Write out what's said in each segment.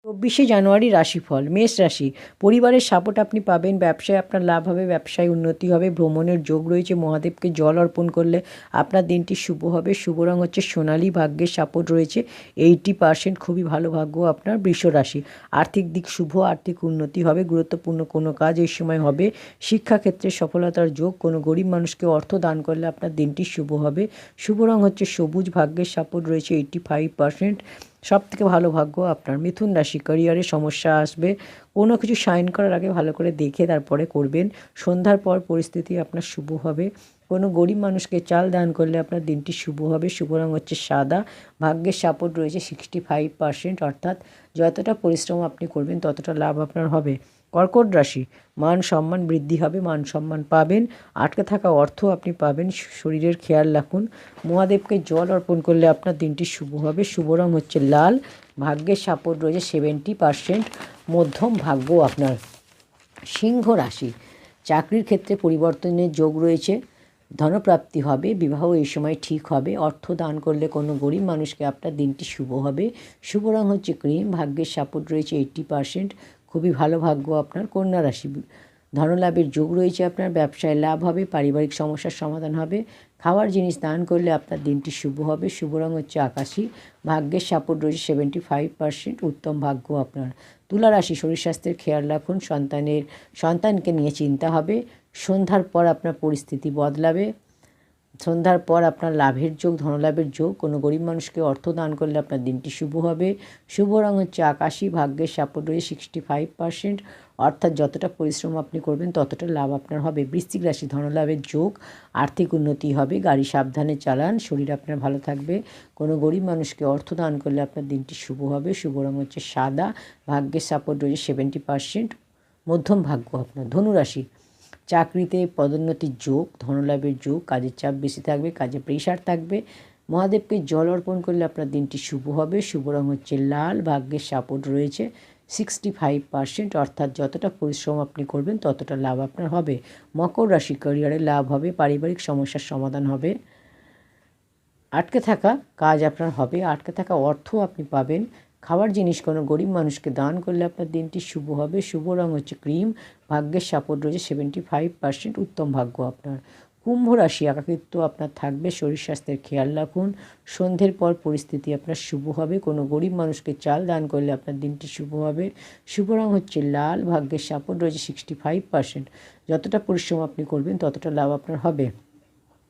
জানুয়ারি রাশিফল। মেষ রাশি, পরিবারের সাপোর্ট আপনি পাবেন, ব্যবসায় আপনার লাভ হবে, ব্যবসায় উন্নতি হবে, ভ্রমণের যোগ রয়েছে, মহাদেবকে জল অর্পণ করলে আপনার দিনটি শুভ হবে। শুভ রং হচ্ছে সোনালী, ভাগ্যের সাপোর্ট রয়েছে 80%, খুবই ভালো ভাগ্য আপনার। বৃষ রাশি, আর্থিক দিক শুভ, আর্থিক উন্নতি হবে, গুরুত্বপূর্ণ কোনো কাজ এই সময় হবে, শিক্ষাক্ষেত্রে সফলতার যোগ, কোনো গরিব মানুষকে অর্থ দান করলে আপনার দিনটি শুভ হবে। শুভ রং হচ্ছে সবুজ, ভাগ্যের সাপোর্ট রয়েছে 85%, সবথেকে ভালো ভাগ্য আপনার। মিথুন রাশি, ক্যারিয়ারে সমস্যা আসবে, কোনো কিছু সাইন করার আগে ভালো করে দেখে তারপরে করবেন। সন্ধ্যার পর পরিস্থিতি আপনার শুভ হবে, কোনো গরিব মানুষকে চাল দান করলে আপনার দিনটি শুভ হবে। শুভ রং হচ্ছে সাদা, ভাগ্যের সাপোর্ট রয়েছে 65%, অর্থাৎ যতটা পরিশ্রম আপনি করবেন ততটা লাভ আপনার হবে। কর্কট রাশি, মান সম্মান বৃদ্ধি হবে, মান সম্মান পাবেন, আটকে থাকা অর্থ আপনি পাবেন, শরীরের খেয়াল রাখুন, মহাদেবকে জল অর্পণ করলে আপনার দিনটি শুভ হবে। শুভ রং হচ্ছে লাল, ভাগ্যের সাপোর্ট রয়েছে 70%, মধ্যম ভাগ্য আপনার। সিংহ রাশি, চাকরির ক্ষেত্রে পরিবর্তনের যোগ রয়েছে, ধনপ্রাপ্তি হবে, বিবাহ এই সময় ঠিক হবে, অর্থ দান করলে কোনো গরিব মানুষকে আপনার দিনটি শুভ হবে। শুভ রং হচ্ছে ক্রিম, ভাগ্যের সাপোর্ট রয়েছে 80%, খুবই ভালো ভাগ্য আপনার। কন্যা রাশি, ধনলাভের যোগ রয়েছে আপনার, ব্যবসায় লাভ হবে, পারিবারিক সমস্যার সমাধান হবে, খাওয়ার জিনিস দান করলে আপনার দিনটি শুভ হবে। শুভ রং হচ্ছে আকাশি, ভাগ্যের সাপোর্ট রয়েছে 75%, উত্তম ভাগ্য আপনার। তুলা রাশি, শরীর স্বাস্থ্যের খেয়াল রাখুন, সন্তানকে নিয়ে চিন্তা হবে, সন্ধ্যার পর আপনার পরিস্থিতি বদলাবে, সন্ধ্যার পর আপনার লাভের যোগ, ধনলাভের যোগ, কোনো গরিব মানুষকে অর্থ দান করলে আপনার দিনটি শুভ হবে। শুভ রং হচ্ছে আকাশি, ভাগ্যের সাপোর্ট রয়েছে 65%, অর্থাৎ যতটা পরিশ্রম আপনি করবেন ততটা লাভ আপনার হবে। বৃশ্চিক রাশি, ধনলাভের যোগ, আর্থিক উন্নতি হবে, গাড়ি সাবধানে চালান, শরীর আপনার ভালো থাকবে, কোনো গরিব মানুষকে অর্থ দান করলে আপনার দিনটি শুভ হবে। শুভ রং হচ্ছে সাদা, ভাগ্যের সাপোর্ট রয়েছে 70%, মধ্যম ভাগ্য আপনার। ধনুরাশি, চাকরিতে পদোন্নতির যোগ, ধনলাভের যোগ, কাজের চাপ বেশি থাকবে, কাজে প্রেশার থাকবে, মহাদেবকে জল অর্পণ করলে আপনার দিনটি শুভ হবে। শুভ রং হচ্ছে লাল, ভাগ্যের সাপোর্ট রয়েছে 65%, অর্থাৎ যতটা পরিশ্রম আপনি করবেন ততটা লাভ আপনার হবে। মকর রাশি, ক্যারিয়ারে লাভ হবে, পারিবারিক সমস্যার সমাধান হবে, আটকে থাকা কাজ আপনার হবে, আটকে থাকা অর্থ আপনি পাবেন, খাওয়ার জিনিস কোনো গরিব মানুষকে দান করলে আপনার দিনটি শুভ হবে। শুভ রং হচ্ছে ক্রিম, ভাগ্যের সাপোর্ট রয়েছে 75%, উত্তম ভাগ্য আপনার। কুম্ভ রাশি, একাকিত্ব আপনার থাকবে, শরীর স্বাস্থ্যের খেয়াল রাখুন, সন্ধ্যের পর পরিস্থিতি আপনার শুভ হবে, কোনো গরিব মানুষকে চাল দান করলে আপনার দিনটি শুভ হবে। শুভ রং হচ্ছে লাল, ভাগ্যের সাপোর্ট রয়েছে 65%, যতটা পরিশ্রম আপনি করবেন ততটা লাভ আপনার হবে।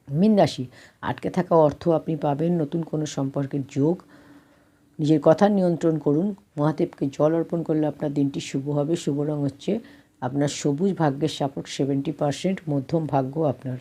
মীন রাশি, আটকে থাকা অর্থ আপনি পাবেন, নতুন কোনো সম্পর্কের যোগ, নিজের কথা নিয়ন্ত্রণ করুন, মহাদেবকে জল অর্পণ করলে আপনার দিনটি শুভ হবে। শুভ রং হচ্ছে আপনার সবুজ, ভাগ্যের সাপোর্ট 70%, মধ্যম ভাগ্য আপনার।